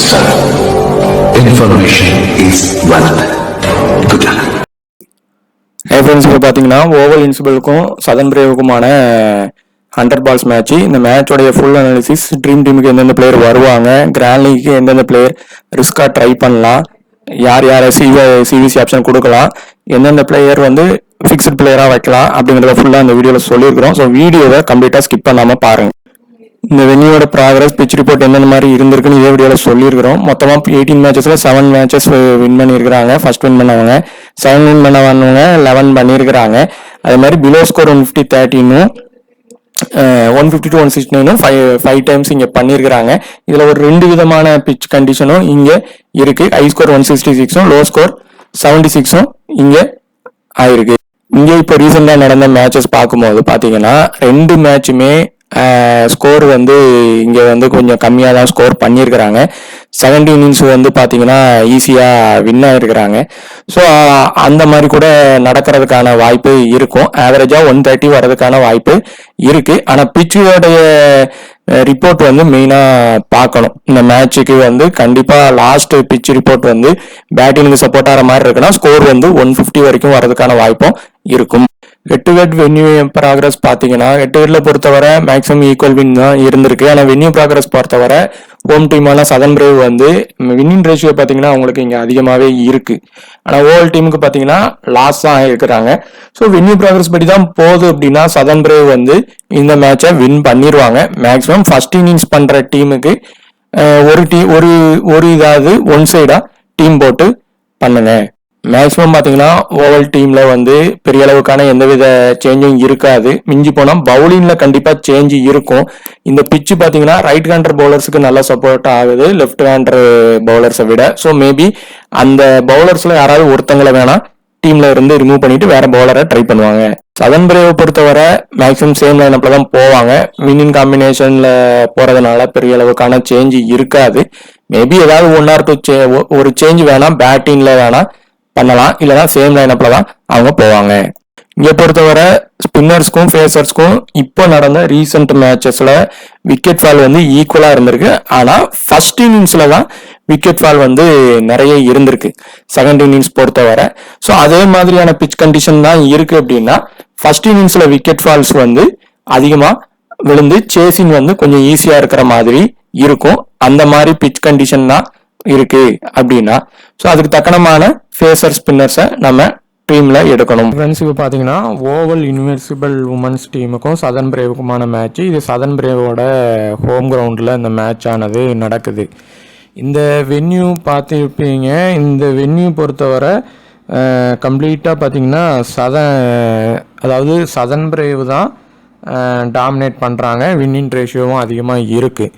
superstar. Information is wealth. Good luck. Hey friends, இப்போ பார்த்தீங்கன்னா oval இன்சிபிளுக்கும் Sathan பிரேவுக்குமான 100 balls match. இந்த மேட்சோடைய full analysis, dream டீமுக்கு எந்தெந்த பிளேயர் வருவாங்க, கிராண்ட் லீக்கு எந்தெந்த பிளேயர் ரிஸ்காக ட்ரை பண்ணலாம், யார் யாரை சிவிசி ஆப்ஷன் கொடுக்கலாம், எந்தெந்த பிளேயர் வந்து ஃபிக்ஸ்ட் பிளேயராக வைக்கலாம் அப்படிங்கிறத ஃபுல்லாக இந்த வீடியோவில் சொல்லியிருக்கிறோம். ஸோ வீடியோவை கம்ப்ளீட்டாக ஸ்கிப் பண்ணாமல் பாருங்கள். இந்த வென்யூவோட ப்ராக்ரஸ், பிச் ரிப்போர்ட் என்னென்ன மாதிரி இருந்திருக்குன்னு இதே வீடியோவில் சொல்லியிருக்கிறோம். மொத்தமாக 18 மேட்சஸில் 7 மேட்சஸ் வின் பண்ணியிருக்கிறாங்க. ஃபர்ஸ்ட் வின் பண்ணவங்க 7 வின் பண்ண வந்தவங்க 11 பண்ணியிருக்கிறாங்க. அதே மாதிரி பிலோ ஸ்கோர் 150 13 150 to 169 5 டைம்ஸ் இங்கே பண்ணியிருக்கிறாங்க. இதில் ஒரு 2 விதமான பிச் கண்டிஷனும் இங்கே இருக்கு. ஹை ஸ்கோர் 166 லோ ஸ்கோர் 76 இங்கே ஆயிருக்கு. இங்கே இப்போ ரீசெண்டாக நடந்த மேட்சஸ் பார்க்கும்போது பார்த்தீங்கன்னா 2 மேட்சுமே ஸ்கோர் வந்து இங்கே வந்து கொஞ்சம் கம்மியாக தான் ஸ்கோர் பண்ணியிருக்கிறாங்க. 70 இன்னிங்ஸ் வந்து பார்த்தீங்கன்னா ஈஸியாக வின் ஆகிருக்கிறாங்க. ஸோ அந்த மாதிரி கூட நடக்கிறதுக்கான வாய்ப்பு இருக்கும். ஆவரேஜாக 130 வர்றதுக்கான வாய்ப்பு இருக்கு. ஆனால் பிச்சோடைய ரிப்போர்ட் வந்து மெயினாக பார்க்கணும். இந்த மேட்சுக்கு வந்து கண்டிப்பாக லாஸ்ட் பிச் ரிப்போர்ட் வந்து பேட்டிங்கு சப்போர்ட் ஆகிற மாதிரி இருக்குன்னா ஸ்கோர் வந்து 150 வரைக்கும் வர்றதுக்கான வாய்ப்பும் இருக்கும். Head to head venue progress பார்த்தீங்கன்னா ஹெட் டு ஹெட்ல பொறுத்தவரை மேக்ஸிமம் ஈக்குவல் வின் தான் இருந்திருக்கு. ஆனால் வென்யூ ப்ராக்ரஸ் பொறுத்தவரை ஹோம் டீமான சதன் பிரேவ் வந்து வின்னிங் ரேஷியோ பார்த்தீங்கன்னா அவங்களுக்கு இங்கே அதிகமாகவே இருக்கு. ஆனால் ஓவல் டீமுக்கு பார்த்தீங்கன்னா லாஸ் தான் ஆகிருக்கிறாங்க. ஸோ வென்யூ ப்ராக்ரஸ் படி தான் போகுது அப்படின்னா சதன் பிரேவ் வந்து இந்த மேட்சை வின் பண்ணிடுவாங்க. மேக்ஸிமம் ஃபர்ஸ்ட் இன்னிங்ஸ் பண்ற டீமுக்கு ஒரு இதாவது ஒன் சைடா டீம் போட்டு பண்ணுங்க. மேக்ஸிமம் பார்த்தீங்கன்னா ஓவல் டீம்ல வந்து பெரிய அளவுக்கான எந்தவித சேஞ்சும் இருக்காது. மிஞ்சி போனால் பவுலிங்ல கண்டிப்பா சேஞ்ச் இருக்கும். இந்த பிச்சு பார்த்தீங்கன்னா ரைட் ஹேண்டர் பவுலர்ஸுக்கு நல்லா சப்போர்ட் ஆகுது லெஃப்ட் ஹேண்டர் பவுலர்ஸை விட. ஸோ மேபி அந்த பவுலர்ஸ்ல யாராவது ஒருத்தங்களை வேணா டீம்ல இருந்து ரிமூவ் பண்ணிட்டு வேற பவுலரை ட்ரை பண்ணுவாங்க. சதன் பிரேவை பொறுத்தவரை மேக்ஸிமம் சேம் லைனப்ல தான் போவாங்க. வின்னிங் காம்பினேஷன்ல போறதுனால பெரிய அளவுக்கான சேஞ்ச் இருக்காது. மேபி ஏதாவது 1 or 2 ஒரு சேஞ்ச் வேணா பேட்டிங்ல வேணா பண்ணலாம், இல்லைன்னா சேம் லைனப்ல தான் அவங்க போவாங்க. இங்க பொறுத்தவரை ஸ்பின்னர்ஸ்க்கும் ஃபேசர்ஸ்க்கும் இப்போ நடந்த ரீசெண்ட் மேட்சஸ்ல விக்கெட் ஃபால் வந்து ஈக்குவலா இருந்திருக்கு. ஆனா ஃபர்ஸ்ட் இன்னிங்ஸ்ல தான் விக்கெட் ஃபால் வந்து நிறைய இருந்திருக்கு செகண்ட் இன்னிங்ஸ் பொறுத்தவரை. ஸோ அதே மாதிரியான பிச் கண்டிஷன் தான் இருக்கு. அப்படின்னா ஃபர்ஸ்ட் இன்னிங்ஸ்ல விக்கெட் ஃபால்ஸ் வந்து அதிகமா விழுந்து சேசிங் வந்து கொஞ்சம் ஈஸியா இருக்கிற மாதிரி இருக்கும். அந்த மாதிரி பிச் கண்டிஷன் தான் இருக்கு அப்படின்னா ஸோ அதுக்கு தக்கனமான ஃபேசர் ஸ்பின்னர்ஸை நம்ம டீம்ல எடுக்கணும். ஃப்ரெண்ட்ஸ், இப்போ பார்த்தீங்கன்னா ஓவல் இன்விசிபிள் உமன்ஸ் டீமுக்கும் சதன் பிரேவுக்குமான மேட்ச். இது சதன் பிரேவோட ஹோம் கிரவுண்டில் இந்த மேட்ச் ஆனது நடக்குது. இந்த வென்யூ பார்த்துருப்பீங்க. இந்த வென்யூ பொறுத்தவரை கம்ப்ளீட்டாக பார்த்தீங்கன்னா அதாவது சதன் பிரேவ் தான் டாமினேட் பண்ணுறாங்க. வின்னிங் ரேஷியோவும் அதிகமாக இருக்குது.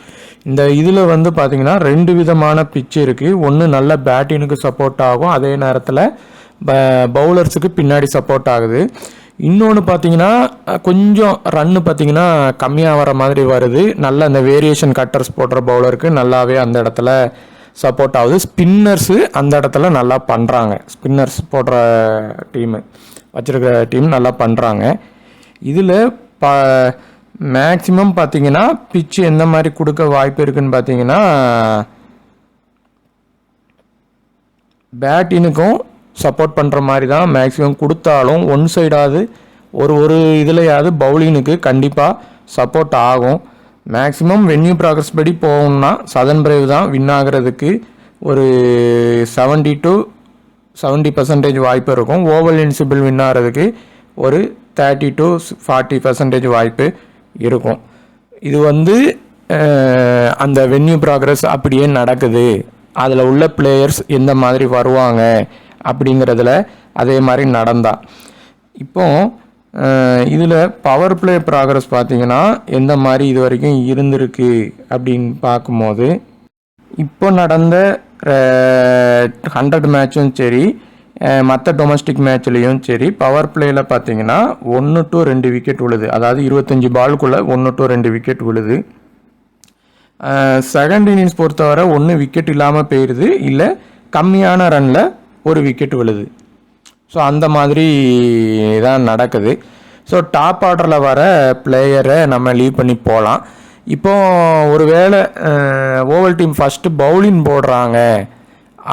இந்த இதில் வந்து பார்த்திங்கன்னா 2 விதமான பிச் இருக்குது. ஒன்று நல்ல பேட்டிங்னுக்கு சப்போர்ட் ஆகும், அதே நேரத்தில் பவுலர்ஸுக்கு பின்னாடி சப்போர்ட் ஆகுது. இன்னொன்று பார்த்தீங்கன்னா கொஞ்சம் ரன்னு பார்த்தீங்கன்னா கம்மியாக வர மாதிரி வருது. நல்ல அந்த வேரியேஷன் கட்டர்ஸ் போடுற பவுலருக்கு நல்லாவே அந்த இடத்துல சப்போர்ட் ஆகுது. ஸ்பின்னர்ஸு அந்த இடத்துல நல்லா பண்ணுறாங்க. ஸ்பின்னர்ஸ் போடுற டீமு வச்சுருக்கிற டீம் நல்லா பண்ணுறாங்க. இதில் மேக்சிமம் பார்த்தீங்கன்னா பிச்சு எந்த மாதிரி கொடுக்க வாய்ப்பு இருக்குன்னு பார்த்தீங்கன்னா பேட்டினுக்கும் சப்போர்ட் பண்ணுற மாதிரி தான் மேக்சிமம் கொடுத்தாலும் ஒன் சைடாவது ஒரு இதுலையாவது பவுலிங்னுக்கு கண்டிப்பாக சப்போர்ட் ஆகும். மேக்சிமம் வென்யூ ப்ராக்ரஸ் படி போகணும்னா சதன் பிரேவ் தான் வின் ஆகிறதுக்கு ஒரு 70 to 70% வாய்ப்பு இருக்கும். ஓவல் இன்சிபிள் வின் ஆகிறதுக்கு ஒரு 30 to 40% வாய்ப்பு இருக்கும். இது வந்து அந்த வென்யூ ப்ராக்ரஸ் அப்படியே நடக்குது. அதில் உள்ள பிளேயர்ஸ் எந்த மாதிரி வருவாங்க அப்படிங்கிறதுல அதே மாதிரி நடந்தா. இப்போ இதில் பவர் பிளே ப்ராக்ரஸ் பார்த்தீங்கன்னா எந்த மாதிரி இது வரைக்கும் இருந்திருக்கு அப்படின்னு பார்க்கும்போது இப்போ நடந்த 100 மேட்சும் சரி மற்ற டொமஸ்டிக் மேட்ச்லேயும் சரி பவர் பிளேயில் பார்த்தீங்கன்னா 1 to 2 விக்கெட் விழுது. அதாவது 25 பாலுக்குள்ளே 1 to 2 விக்கெட் விழுது. செகண்ட் இன்னிங்ஸ் பொறுத்தவரை 1 விக்கெட் இல்லாமல் போயிடுது, இல்லை கம்மியான ரனில் 1 விக்கெட் விழுது. ஸோ அந்த மாதிரி தான் நடக்குது. ஸோ டாப் ஆர்டரில் வர பிளேயரை நம்ம லீவ் பண்ணி போகலாம். இப்போ ஒரு வேளை ஓவல் டீம் ஃபஸ்ட்டு பவுலிங் போடுறாங்க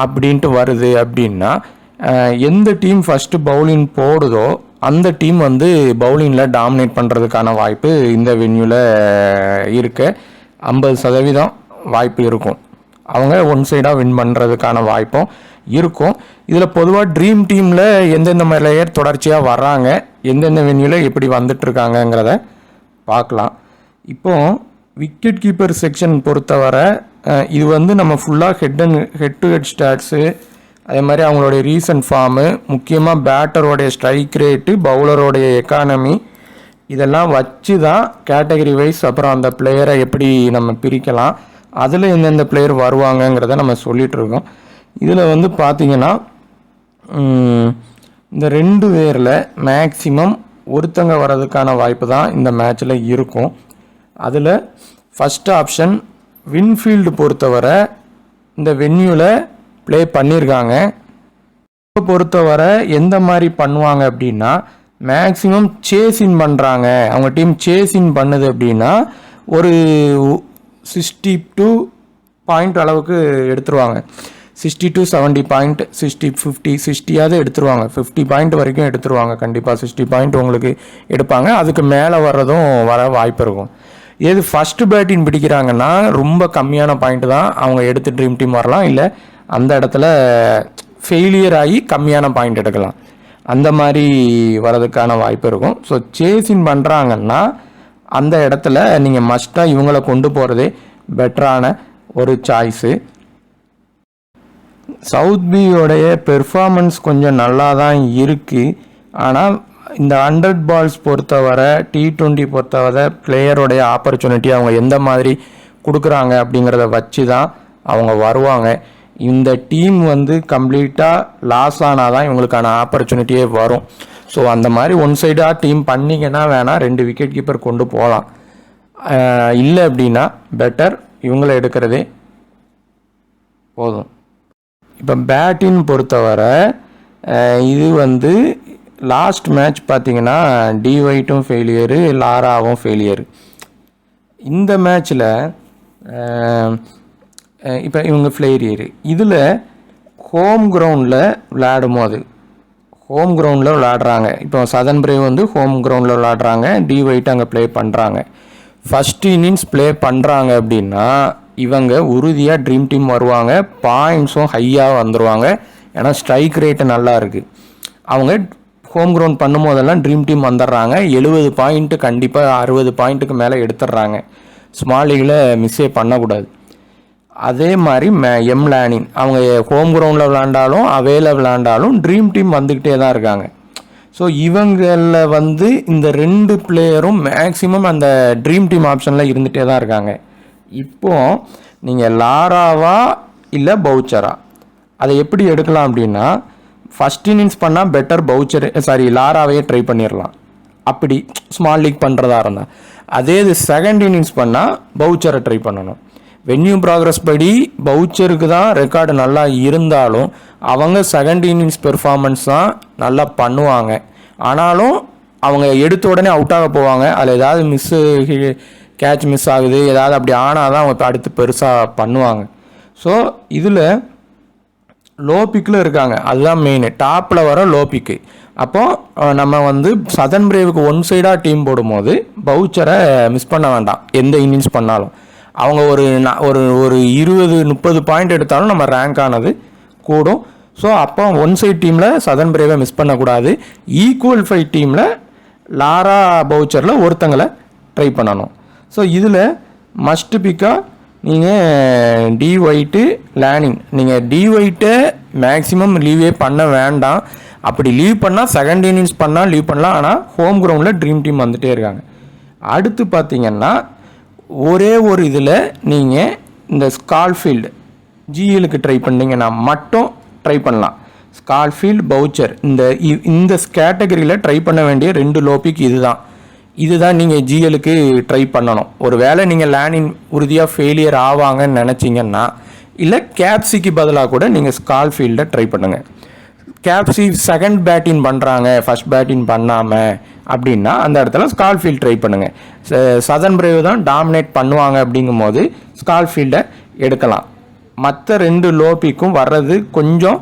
அப்படின்ட்டு வருது அப்படின்னா எந்த டீம் ஃபஸ்ட்டு பவுலிங் போடுதோ அந்த டீம் வந்து பவுலிங்கில் டாமினேட் பண்ணுறதுக்கான வாய்ப்பு இந்த வென்யூவில் இருக்க 50% வாய்ப்பு இருக்கும். அவங்க ஒன் சைடாக வின் பண்ணுறதுக்கான வாய்ப்பும் இருக்கும். இதில் பொதுவாக ட்ரீம் டீமில் எந்தெந்த பிளேயர் தொடர்ச்சியாக வர்றாங்க, எந்தெந்த வென்யூவில் எப்படி வந்துட்டுருக்காங்கங்கிறத பார்க்கலாம். இப்போது விக்கெட் கீப்பர் செக்ஷன் பொறுத்தவரை இது வந்து நம்ம ஃபுல்லாக ஹெட் டு ஹெட் ஸ்டாட்ஸு, அதே மாதிரி அவங்களுடைய ரீசன்ட் ஃபார்மு, முக்கியமாக பேட்டரோடைய ஸ்ட்ரைக் ரேட்டு, பவுலரோடைய எக்கானமி, இதெல்லாம் வச்சு தான் கேட்டகரி வைஸ் அப்புறம் அந்த பிளேயரை எப்படி நம்ம பிரிக்கலாம், அதில் எந்தெந்த பிளேயர் வருவாங்கங்கிறத நம்ம சொல்லிகிட்ருக்கோம். இதில் வந்து பார்த்திங்கன்னா இந்த 2 பேரில் மேக்சிமம் ஒருத்தங்க வர்றதுக்கான வாய்ப்பு தான் இந்த மேட்ச்சில் இருக்கும். அதில் ஃபஸ்ட் ஆப்ஷன் வின்ஃபீல்டு பொறுத்தவரை இந்த வென்யூவில் ப்ளே பண்ணியிருக்காங்க. இப்போ பொறுத்தவரை எந்த மாதிரி பண்ணுவாங்க அப்படின்னா மேக்ஸிமம் சேஸின் பண்ணுறாங்க, அவங்க டீம் சேஸின் பண்ணுது அப்படின்னா ஒரு 62 பாயிண்ட் அளவுக்கு எடுத்துருவாங்க. 60 to 70 பாயிண்ட், 50 60 எடுத்துருவாங்க. 50 பாயிண்ட் வரைக்கும் எடுத்துருவாங்க. கண்டிப்பாக 60 பாயிண்ட் உங்களுக்கு எடுப்பாங்க. அதுக்கு மேலே வர்றதும் வர வாய்ப்பு இருக்கும். எது ஃபஸ்ட்டு பேட்டிங் பிடிக்கிறாங்கன்னா ரொம்ப கம்மியான பாயிண்ட் தான் அவங்க எடுத்து ட்ரீம் டீம் வரலாம், இல்லை அந்த இடத்துல ஃபெயிலியர் ஆகி கம்மியான பாயிண்ட் எடுக்கலாம். அந்த மாதிரி வரதுக்கான வாய்ப்பு இருக்கும். ஸோ சேஸின் பண்ணுறாங்கன்னா அந்த இடத்துல நீங்கள் மஸ்ட்டாக இவங்களை கொண்டு போகிறதே பெட்டரான ஒரு சாய்ஸு. சவுத்பியோடைய பெர்ஃபார்மன்ஸ் கொஞ்சம் நல்லா தான் இருக்குது. ஆனால் இந்த 100 பால்ஸ் பொறுத்தவரை, T20 பொறுத்தவரை பிளேயருடைய ஆப்பர்ச்சுனிட்டி அவங்க எந்த மாதிரி கொடுக்குறாங்க அப்படிங்கிறத வச்சு தான் அவங்க வருவாங்க. இந்த டீம் வந்து கம்ப்ளீட்டாக லாஸ் ஆனால் தான் இவங்களுக்கான ஆப்பர்ச்சுனிட்டியே வரும். ஸோ அந்த மாதிரி ஒன் சைடாக டீம் பண்ணிங்கன்னா வேணால் 2 விக்கெட் கீப்பர் கொண்டு போகலாம். இல்லை அப்படின்னா பெட்டர் இவங்களை எடுக்கிறதே போதும். இப்போ பேட்டிங் பொறுத்தவரை இது வந்து லாஸ்ட் மேட்ச் பார்த்திங்கன்னா டி ஒயிட்டும் ஃபெயிலியரு, லாராவும் ஃபெயிலியரு. இந்த மேட்ச்சில் இப்போ இவங்க ஃபெயிலியரு. இதில் ஹோம் கிரவுண்டில் விளையாடும் போது ஹோம் கிரவுண்டில் விளையாடுறாங்க. இப்போ சதன் பிரேவ் வந்து ஹோம் கிரவுண்டில் விளையாடுறாங்க, டி ஒயிட் அங்கே ப்ளே பண்ணுறாங்க. ஃபஸ்ட்டு இன்னிங்ஸ் ப்ளே பண்ணுறாங்க அப்படின்னா இவங்க உறுதியாக ட்ரீம் டீம் வருவாங்க, பாயிண்ட்ஸும் ஹையாக வந்துடுவாங்க. ஏன்னா ஸ்ட்ரைக் ரேட்டு நல்லா இருக்குது. அவங்க ஹோம் கிரவுண்ட் பண்ணும் போதெல்லாம் ட்ரீம் டீம் வந்துடுறாங்க. 70 பாயிண்ட்டு கண்டிப்பாக 60 பாயிண்ட்டுக்கு மேலே எடுத்துடுறாங்க. ஸ்மால் லீகில் மிஸ்ஸே பண்ணக்கூடாது. அதே மாதிரி எம் லேனின் அவங்க ஹோம் கிரவுண்டில் விளாண்டாலும் அவேல விளாண்டாலும் ட்ரீம் டீம் வந்துக்கிட்டே தான் இருக்காங்க. ஸோ இவங்களில் வந்து இந்த 2 பிளேயரும் மேக்ஸிமம் அந்த ட்ரீம் டீம் ஆப்ஷனில் இருந்துகிட்டே தான் இருக்காங்க. இப்போது நீங்கள் லாராவா இல்லை பவுச்சரா அதை எப்படி எடுக்கலாம் அப்படின்னா ஃபஸ்ட் இன்னிங்ஸ் பண்ணால் பெட்டர் லாராவையே ட்ரை பண்ணிடலாம். அப்படி ஸ்மால் லீக் பண்ணுறதா இருந்தால் அதே இது செகண்ட் இன்னிங்ஸ் பண்ணால் பவுச்சரை ட்ரை பண்ணணும். வென்யூ ப்ராக்ரஸ் படி பவுச்சருக்கு தான் ரெக்கார்டு நல்லா இருந்தாலும் அவங்க செகண்ட் இன்னிங்ஸ் பெர்ஃபார்மன்ஸ் தான் நல்லா பண்ணுவாங்க. ஆனாலும் அவங்க எடுத்த உடனே அவுட் ஆக போவாங்க. அதில் ஏதாவது கேட்ச் மிஸ் ஆகுது, ஏதாவது அப்படி ஆனால் தான் அவங்க அடுத்து பெருசாக பண்ணுவாங்க. ஸோ இதில் லோ பிக்கில் இருக்காங்க, அதுதான் மெயின். டாப்பில் வர லோ பிக்கு. அப்போது நம்ம வந்து சதன் பிரேவுக்கு ஒன் சைடாக டீம் போடும்போது பவுச்சரை மிஸ் பண்ண வேண்டாம். எந்த இன்னிங்ஸ் பண்ணாலும் அவங்க ஒரு 20-30 பாயிண்ட் எடுத்தாலும் நம்ம ரேங்க் ஆனது கூடும். ஸோ அப்போ ஒன் சைட் டீமில் சதன் பிரேவை மிஸ் பண்ணக்கூடாது. ஈக்குவல் ஃபைட் டீமில் லாரா பவுச்சரில் ஒருத்தங்களை ட்ரை பண்ணணும். ஸோ இதில் மஸ்ட் பிக்காக நீங்கள் டி ஒயிட்டு லேனிங், நீங்கள் டி ஒயிட்டை மேக்ஸிமம் லீவே பண்ண வேண்டாம். அப்படி லீவ் பண்ணால் செகண்ட் இன்னிங்ஸ் பண்ணால் லீவ் பண்ணலாம். ஆனால் ஹோம் கிரவுண்டில் ட்ரீம் டீம் வந்துகிட்டே இருக்காங்க. அடுத்து பார்த்திங்கன்னா ஒரே ஒரு இதில் நீங்கள் இந்த ஸ்கால்ஃபீல்டு ஜிஎலுக்கு ட்ரை பண்ணிங்கன்னா மட்டும் ட்ரை பண்ணலாம். ஸ்கால்ஃபீல்டு பவுச்சர் இந்த கேட்டகரியில் ட்ரை பண்ண வேண்டிய 2 லோபிக் இதுதான் நீங்கள் ஜிஎலுக்கு ட்ரை பண்ணணும். ஒரு வேளை நீங்கள் லேனின் உறுதியாக ஃபெயிலியர் ஆவாங்கன்னு நினச்சிங்கன்னா இல்லை கேப்சிக்கு பதிலாக கூட நீங்கள் ஸ்கால்ஃபீல்டை ட்ரை பண்ணுங்கள். கேப்சி செகண்ட் பேட்டிங் பண்ணுறாங்க, ஃபஸ்ட் பேட்டிங் பண்ணாமல் அப்படின்னா அந்த இடத்துல ஸ்கால்ஃபீல்ட் ட்ரை பண்ணுங்கள். சதர்ன் பிரேவ் தான் டாமினேட் பண்ணுவாங்க அப்படிங்கும்போது ஸ்கால்ஃபீல்டை எடுக்கலாம். மற்ற 2 லோ பிக்கும் வர்றது கொஞ்சம்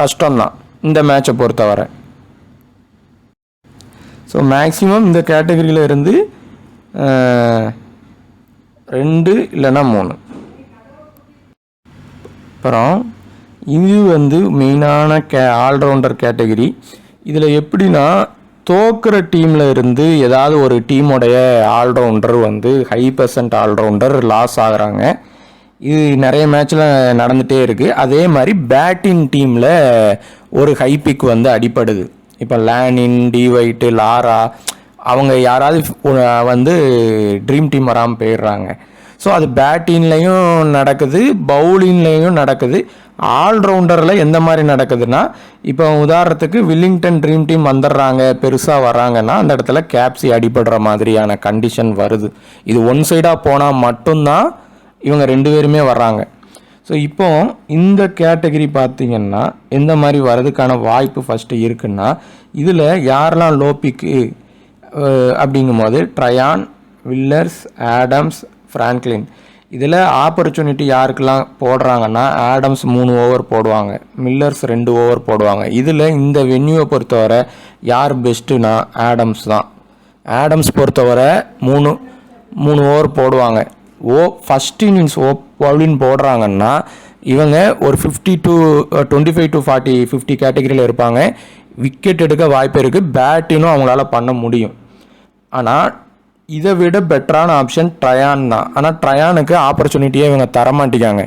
கஷ்டம்தான் இந்த மேட்சை பொறுத்தவரை. ஸோ மேக்ஸிமம் இந்த கேட்டகரியில் இருந்து 2 இல்லைன்னா 3. அப்புறம் இது வந்து மெயினான ஆல்ரவுண்டர் கேட்டகரி. இதில் எப்படின்னா தோக்குற டீமில் இருந்து ஏதாவது ஒரு டீமோடைய ஆல்ரவுண்டர் வந்து ஹை பர்சன்ட் ஆல்ரவுண்டர் லாஸ் ஆகுறாங்க. இது நிறைய மேட்ச்சில் நடந்துகிட்டே இருக்குது. அதே மாதிரி பேட்டிங் டீமில் ஒரு ஹை பிக் வந்து அடிப்படுது. இப்போ லேனின், டிவைட்டு, லாரா அவங்க யாராவது வந்து ட்ரீம் டீம் வராமல் போயிடுறாங்க. ஸோ அது பேட்டிங்லேயும் நடக்குது, பவுலிங்லேயும் நடக்குது. ஆல்ரவுண்டரில் எந்த மாதிரி நடக்குதுன்னா, இப்போ உதாரணத்துக்கு வில்லிங்டன் ட்ரீம் டீம் வந்துடுறாங்க, பெருசாக வராங்கன்னா அந்த இடத்துல கேப்சி அடிபடுற மாதிரியான கண்டிஷன் வருது. இது ஒன் சைடாக போனால் மட்டும்தான் இவங்க 2 பேருமே வர்றாங்க. ஸோ இப்போ இந்த கேட்டகரி பார்த்திங்கன்னா எந்த மாதிரி வர்றதுக்கான வாய்ப்பு ஃபஸ்ட்டு இருக்குன்னா, இதில் யாரெல்லாம் லோபிக்கு அப்படிங்கும்போது ட்ரையான், வில்லர்ஸ், ஆடம்ஸ், ஃப்ராங்க்லின். இதில் ஆப்பர்ச்சுனிட்டி யாருக்கெல்லாம் போடுறாங்கன்னா ஆடம்ஸ் 3 ஓவர் போடுவாங்க, மில்லர்ஸ் 2 ஓவர் போடுவாங்க. இதில் இந்த வென்யூவை பொறுத்தவரை யார் பெஸ்ட்டுனா ஆடம்ஸ் தான். ஆடம்ஸ் பொறுத்தவரை 3 ஓவர் போடுவாங்க. ஃபஸ்ட் இன்னிங்ஸ் பவுலிங் போடுறாங்கன்னா இவங்க ஒரு 25 to 40 50 கேட்டகரியில் இருப்பாங்க. விக்கெட் எடுக்க வாய்ப்பு இருக்குது, பேட்டினும் அவங்களால பண்ண முடியும். ஆனால் இதை விட பெட்டரான ஆப்ஷன் ட்ரையான் தான். ஆனால் ட்ரையானுக்கு ஆப்பர்ச்சுனிட்டியே இவங்க தரமாட்டிக்காங்க,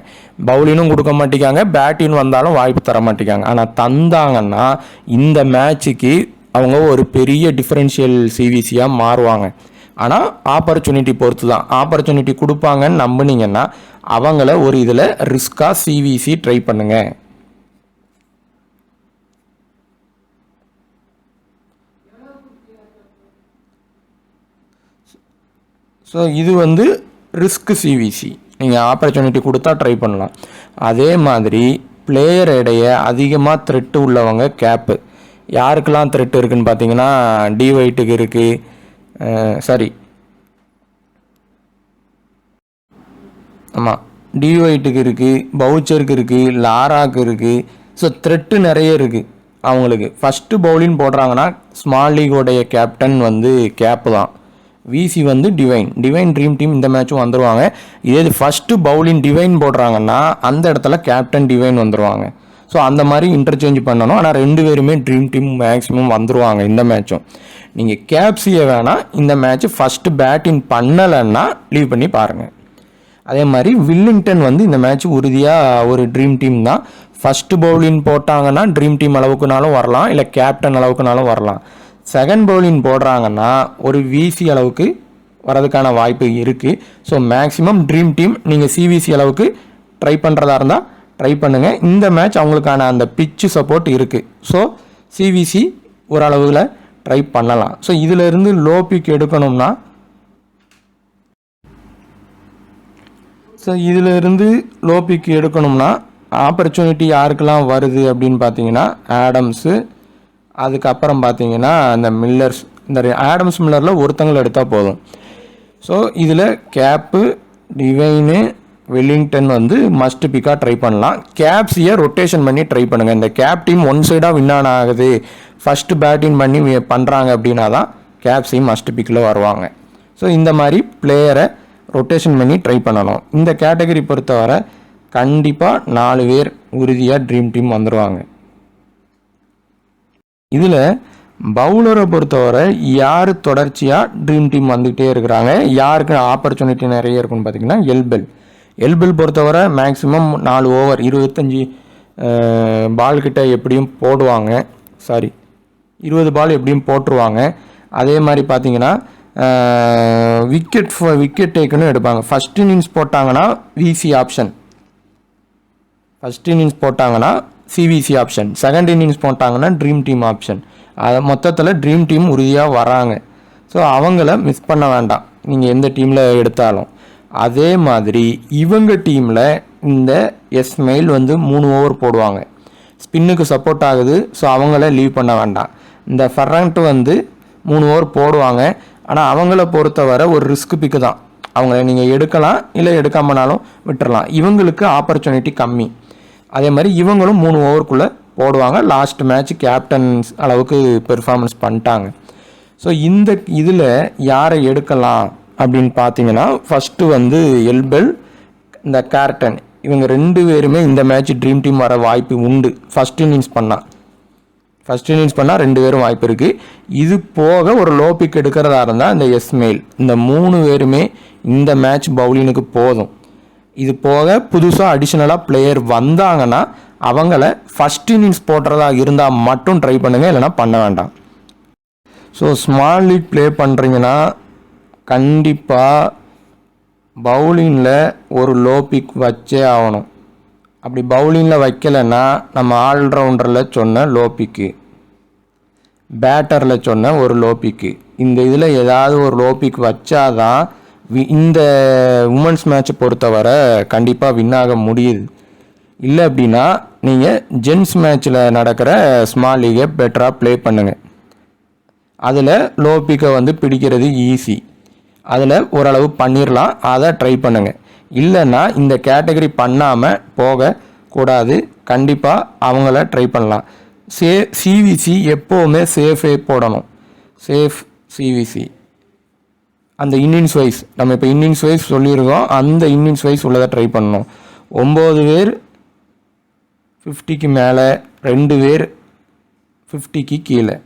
பவுலினும் கொடுக்க மாட்டேங்காங்க, பேட்டின் வந்தாலும் வாய்ப்பு தரமாட்டிக்காங்க. ஆனால் தந்தாங்கன்னா இந்த மேட்சுக்கு அவங்க ஒரு பெரிய டிஃபரன்ஷியல் சிவிசியாக மாறுவாங்க. ஆனால் ஆப்பர்ச்சுனிட்டி பொறுத்து தான். ஆப்பர்ச்சுனிட்டி கொடுப்பாங்கன்னு நம்பினீங்கன்னா அவங்கள ஒரு இதில் ரிஸ்காக சிவிசி ட்ரை பண்ணுங்கள். ஸோ இது வந்து ரிஸ்க் சிவிசி, நீங்கள் ஆப்பர்ச்சுனிட்டி கொடுத்தா ட்ரை பண்ணலாம். அதே மாதிரி பிளேயர் இடைய அதிகமாக த்ரெட்டு உள்ளவங்க கேப்பு. யாருக்கெல்லாம் த்ரெட் இருக்குதுன்னு பார்த்தீங்கன்னா டிவைட்டுக்கு இருக்குது, ஆமாம் டிவைட்டுக்கு இருக்குது, பவுச்சருக்கு இருக்குது, லாராக்கு இருக்குது. ஸோ த்ரெட்டு நிறைய இருக்குது அவங்களுக்கு. ஃபஸ்ட்டு பவுலிங் போடுறாங்கன்னா ஸ்மால் லீகோடைய கேப்டன் வந்து கேப்பு தான். விசி வந்து டிவைன் ட்ரீம் டீம் இந்த மேட்சும் வந்துடுவாங்க. இதே ஃபஸ்ட்டு பவுலிங் டிவைன் போடுறாங்கன்னா அந்த இடத்துல கேப்டன் டிவைன் வந்துடுவாங்க. ஸோ அந்த மாதிரி இன்டர்சேஞ்ச் பண்ணணும். ஆனால் 2 பேருமே ட்ரீம் டீம் மேக்ஸிமம் வந்துடுவாங்க இந்த மேட்சும். நீங்கள் கேப்சியை வேணால் இந்த மேட்ச்சு ஃபஸ்ட்டு பேட்டிங் பண்ணலைன்னா லீவ் பண்ணி பாருங்கள். அதே மாதிரி வில்லிங்டன் வந்து இந்த மேட்ச் உறுதியாக ஒரு ட்ரீம் டீம் தான். ஃபஸ்ட்டு பவுலிங் போட்டாங்கன்னா ட்ரீம் டீம் அளவுக்குனாலும் வரலாம், இல்லை கேப்டன் அளவுக்குனாலும் வரலாம். செகண்ட் பவுலிங் போடுறாங்கன்னா ஒரு விசி அளவுக்கு வரதுக்கான வாய்ப்பு இருக்குது. ஸோ மேக்ஸிமம் ட்ரீம் டீம் நீங்கள் சிவிசி அளவுக்கு ட்ரை பண்ணுறதா இருந்தால் ட்ரை பண்ணுங்கள். இந்த மேட்ச் அவங்களுக்கான அந்த பிச்சு சப்போர்ட் இருக்குது. ஸோ சிவிசி ஓரளவில் ட்ரை பண்ணலாம். ஸோ இதிலிருந்து லோ பிக் எடுக்கணும்னா ஆப்பர்ச்சுனிட்டி யாருக்கெல்லாம் வருது அப்படின்னு பார்த்தீங்கன்னா ஆடம்ஸு, அதுக்கப்புறம் பார்த்தீங்கன்னா இந்த மில்லர்ஸ். இந்த ஆடம்ஸ் மில்லரில் ஒருத்தங்களை எடுத்தால் போதும். ஸோ இதில் கேப்பு, டிவைனு, வெல்லிங்டன் வந்து மஸ்ட் பிக்காக ட்ரை பண்ணலாம். கேப்ஸியை ரொட்டேஷன் பண்ணி ட்ரை பண்ணுங்கள். இந்த கேப் டீம் ஒன் சைடாக வின் ஆகுது, ஃபஸ்ட்டு பேட்டிங் பண்ணி பண்ணுறாங்க அப்படின்னா தான் கேப்ஸியும் மஸ்ட் பிக்கில் வருவாங்க. ஸோ இந்த மாதிரி பிளேயரை ரொட்டேஷன் பண்ணி ட்ரை பண்ணணும். இந்த கேட்டகரி பொறுத்தவரை கண்டிப்பாக 4 பேர் உறுதியாக ட்ரீம் டீம் வந்துடுவாங்க. இதில் பவுலரை பொறுத்தவரை யார் தொடர்ச்சியாக ட்ரீம் டீம் வந்துக்கிட்டே இருக்கிறாங்க, யாருக்கு ஆப்பர்ச்சுனிட்டி நிறைய இருக்குன்னு பார்த்தீங்கன்னா எல்பெல் பொறுத்தவரை மேக்ஸிமம் 4 ஓவர் 25 பால் கிட்ட எப்படியும் போடுவாங்க, 20 பால் எப்படியும் போட்டுருவாங்க. அதே மாதிரி பார்த்தீங்கன்னா விக்கெட் டேக்குன்னு எடுப்பாங்க. ஃபஸ்ட் இன்னிங்ஸ் போட்டாங்கன்னா விசி ஆப்ஷன், ஃபஸ்ட் இன்னிங்ஸ் போட்டாங்கன்னா சிவிசி ஆப்ஷன், செகண்ட் இன்னிங்ஸ் போட்டாங்கன்னா ட்ரீம் டீம் ஆப்ஷன். அதை மொத்தத்தில் ட்ரீம் டீம் உறுதியாக வராங்க. ஸோ அவங்கள மிஸ் பண்ண வேண்டாம் நீங்கள் எந்த டீமில் எடுத்தாலும். அதே மாதிரி இவங்க டீமில் இந்த எஸ்மெயில் வந்து 3 ஓவர் போடுவாங்க, ஸ்பின்னுக்கு சப்போர்ட் ஆகுது. ஸோ அவங்கள லீவ் பண்ண வேண்டாம். இந்த ஃபர்ரண்ட் வந்து 3 ஓவர் போடுவாங்க. ஆனால் அவங்கள பொறுத்தவரை ஒரு ரிஸ்க் பிக்கு தான். அவங்கள நீங்கள் எடுக்கலாம், இல்லை எடுக்காமனாலும் விட்டுறலாம். இவங்களுக்கு ஆப்பர்ச்சுனிட்டி கம்மி. அதே மாதிரி இவங்களும் 3 ஓவருக்குள்ளே போடுவாங்க. லாஸ்ட் மேட்ச் கேப்டன்ஸ் அளவுக்கு பெர்ஃபார்மன்ஸ் பண்ணிட்டாங்க. ஸோ இந்த இதில் யாரை எடுக்கலாம் அப்படின்னு பார்த்தீங்கன்னா, ஃபஸ்ட்டு வந்து எல்பெல், இந்த கேர்டன், இவங்க 2 பேருமே இந்த மேட்ச் ட்ரீம் டீம் வர வாய்ப்பு உண்டு. ஃபஸ்ட் இன்னிங்ஸ் பண்ணால் 2 பேரும் வாய்ப்பு இருக்குது. இது போக ஒரு லோ பிக் எடுக்கிறதா இருந்தால் இந்த எஸ்மெயில், இந்த 3 பேருமே இந்த மேட்ச் பவுலினுக்கு போதும். இது போக புதுசாக அடிஷ்னலாக பிளேயர் வந்தாங்கன்னா அவங்கள ஃபஸ்ட் இன்னிங்ஸ் போடுறதா இருந்தால் மட்டும் ட்ரை பண்ணுங்கள், இல்லைனா பண்ண வேண்டாம். ஸோ ஸ்மால் லீக் ப்ளே பண்ணுறீங்கன்னா கண்டிப்பாக பவுலிங்கில் ஒரு லோ பிக் வச்சே ஆகணும். அப்படி பவுலிங்கில் வைக்கலைன்னா நம்ம ஆல்ரவுண்டரில் சொன்ன லோ பிக்கு, பேட்டரில் சொன்ன ஒரு லோ பிக்கு, இந்த இதில் ஏதாவது ஒரு லோ பிக் வச்சாதான் இந்த உமன்ஸ் மேட்சை பொறுத்தவரை கண்டிப்பாக வின் ஆக முடியுது. இல்லை அப்படின்னா நீங்கள் ஜென்ஸ் மேட்ச்சில் நடக்கிற ஸ்மால் லீகை பெட்டராக ப்ளே பண்ணுங்கள். அதில் லோ பிக்கை வந்து பிடிக்கிறது ஈஸி, அதில் ஓரளவு பண்ணிடலாம். அதை ட்ரை பண்ணுங்கள். இல்லைன்னா இந்த கேட்டகரி பண்ணாமல் போகக்கூடாது, கண்டிப்பாக அவங்கள ட்ரை பண்ணலாம். சிவிசி எப்போவுமே சேஃபே போடணும். சேஃப் சிவிசி அந்த இன்னிங்ஸ் வைஸ், நம்ம இப்போ இன்னிங்ஸ் வைஸ் சொல்லியிருக்கோம், அந்த இன்னிங்ஸ் வைஸ் உள்ளதை ட்ரை பண்ணணும். 9 பேர் 50க்கு மேலே, 2 பேர் 50க்கு கீழே.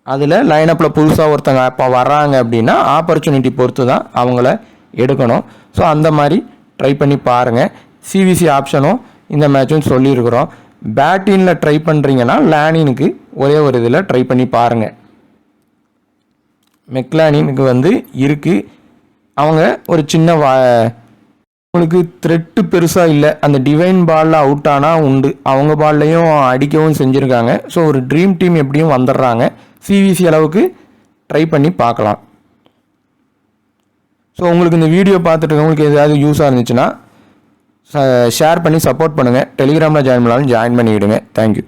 அதில் லைனப்பில் புதுசாக ஒருத்தங்க இப்போ வர்றாங்க அப்படின்னா ஆப்பர்ச்சுனிட்டி பொறுத்து தான் அவங்கள எடுக்கணும். ஸோ அந்த மாதிரி ட்ரை பண்ணி பாருங்கள். சிவிசி ஆப்ஷனும் இந்த மேட்சும் சொல்லியிருக்கிறோம். பேட்டிங்கில் ட்ரை பண்ணுறீங்கன்னா லேனினுக்கு ஒரே ஒரு இதில் ட்ரை பண்ணி பாருங்கள். மெக்லானினுக்கு வந்து இருக்குது, அவங்க ஒரு சின்ன அவங்களுக்கு த்ரெட்டு பெருசாக இல்லை. அந்த டிவைன் பாலில் அவுட் ஆனால் உண்டு, அவங்க பால்லையும் அடிக்கவும் செஞ்சுருக்காங்க. ஸோ ஒரு ட்ரீம் டீம் எப்படியும் வந்துடுறாங்க. சிவிசி அளவுக்கு ட்ரை பண்ணி பார்க்கலாம். ஸோ உங்களுக்கு இந்த வீடியோ பார்த்துட்டு உங்களுக்கு ஏதாவது யூஸாக இருந்துச்சுன்னா ஷேர் பண்ணி சப்போர்ட் பண்ணுங்கள். டெலிகிராமில் ஜாயின் பண்ணாலும் ஜாயின் பண்ணிவிடுங்க. தேங்க்யூ.